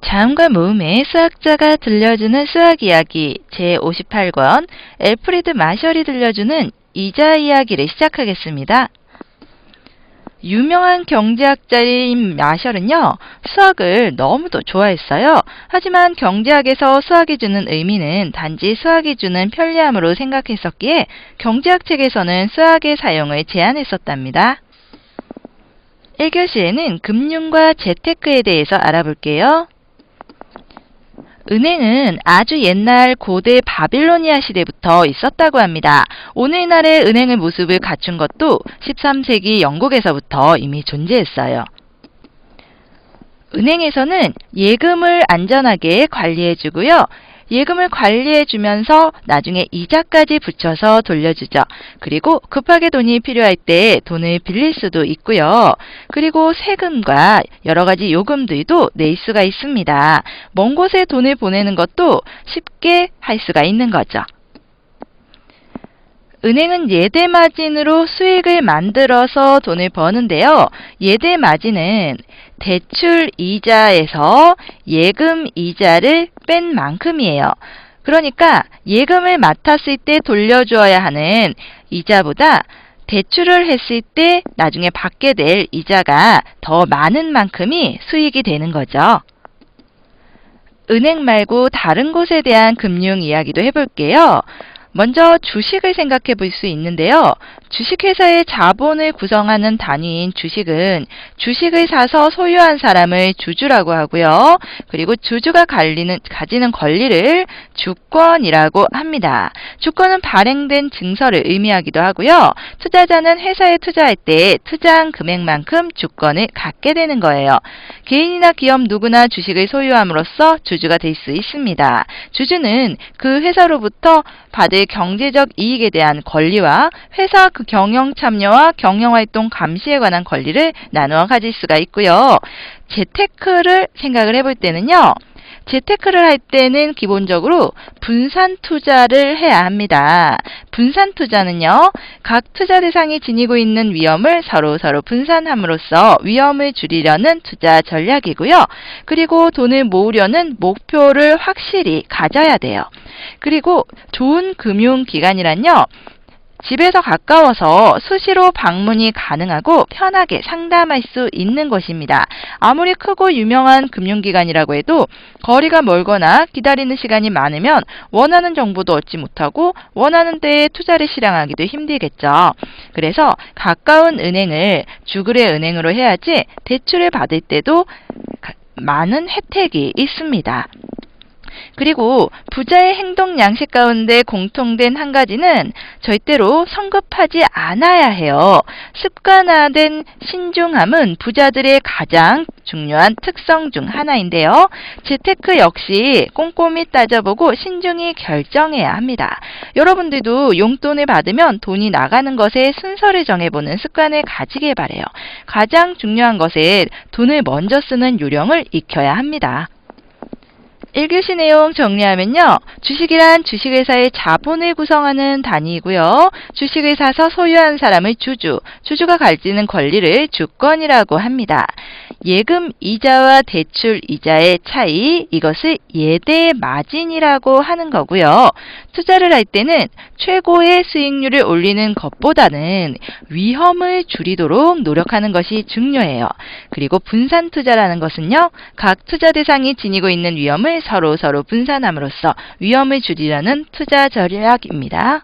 자음과 모음의 수학자가 들려주는 수학 이야기 제58권 엘프리드 마셜이 들려주는 이자 이야기를 시작하겠습니다. 유명한 경제학자인 마셜은요, 수학을 너무도 좋아했어요. 하지만 경제학에서 수학이 주는 의미는 단지 수학이 주는 편리함으로 생각했었기에 경제학 책에서는 수학의 사용을 제한했었답니다. 1교시에는 금융과 재테크에 대해서 알아볼게요. 은행은 아주 옛날 고대 바빌로니아 시대부터 있었다고 합니다. 오늘날의 은행의 모습을 갖춘 것도 13세기 영국에서부터 이미 존재했어요. 은행에서는 예금을 안전하게 관리해주고요. 예금을 관리해주면서 나중에 이자까지 붙여서 돌려주죠. 그리고 급하게 돈이 필요할 때 돈을 빌릴 수도 있고요. 그리고 세금과 여러 가지 요금들도 낼 수가 있습니다. 먼 곳에 돈을 보내는 것도 쉽게 할 수가 있는 거죠. 은행은 예대마진으로 수익을 만들어서 돈을 버는데요. 예대마진은 대출 이자에서 예금 이자를 뺀 만큼이에요. 그러니까 예금을 맡았을 때 돌려주어야 하는 이자보다 대출을 했을 때 나중에 받게 될 이자가 더 많은 만큼이 수익이 되는 거죠. 은행 말고 다른 곳에 대한 금융 이야기도 해볼게요. 먼저 주식을 생각해 볼 수 있는데요. 주식회사의 자본을 구성하는 단위인 주식은 주식을 사서 소유한 사람을 주주라고 하고요. 그리고 주주가 가지는 권리를 주권이라고 합니다. 주권은 발행된 증서를 의미하기도 하고요. 투자자는 회사에 투자할 때 투자한 금액만큼 주권을 갖게 되는 거예요. 개인이나 기업 누구나 주식을 소유함으로써 주주가 될 수 있습니다. 주주는 그 회사로부터 받을 경제적 이익에 대한 권리와 회사 그 경영 참여와 경영활동 감시에 관한 권리를 나누어 가질 수가 있고요. 재테크를 생각을 해볼 때는요. 재테크를 할 때는 기본적으로 분산 투자를 해야 합니다. 분산 투자는요, 각 투자 대상이 지니고 있는 위험을 서로 분산함으로써 위험을 줄이려는 투자 전략이고요. 그리고 돈을 모으려는 목표를 확실히 가져야 돼요. 그리고 좋은 금융기관이란요, 집에서 가까워서 수시로 방문이 가능하고 편하게 상담할 수 있는 곳입니다. 아무리 크고 유명한 금융기관이라고 해도 거리가 멀거나 기다리는 시간이 많으면 원하는 정보도 얻지 못하고 원하는 때에 투자를 실행하기도 힘들겠죠. 그래서 가까운 은행을 주거래 은행으로 해야지 대출을 받을 때도 많은 혜택이 있습니다. 그리고 부자의 행동 양식 가운데 공통된 한 가지는 절대로 성급하지 않아야 해요. 습관화된 신중함은 부자들의 가장 중요한 특성 중 하나인데요. 재테크 역시 꼼꼼히 따져보고 신중히 결정해야 합니다. 여러분들도 용돈을 받으면 돈이 나가는 것에 순서를 정해보는 습관을 가지길 바라요. 가장 중요한 것은 돈을 먼저 쓰는 요령을 익혀야 합니다. 1교시 내용 정리하면요. 주식이란 주식회사의 자본을 구성하는 단위이고요. 주식을 사서 소유한 사람을 주주가 가지는 권리를 주권이라고 합니다. 예금 이자와 대출 이자의 차이, 이것을 예대 마진이라고 하는 거고요. 투자를 할 때는 최고의 수익률을 올리는 것보다는 위험을 줄이도록 노력하는 것이 중요해요. 그리고 분산 투자라는 것은요, 각 투자 대상이 지니고 있는 위험을 서로 분산함으로써 위험을 줄이려는 투자 전략입니다.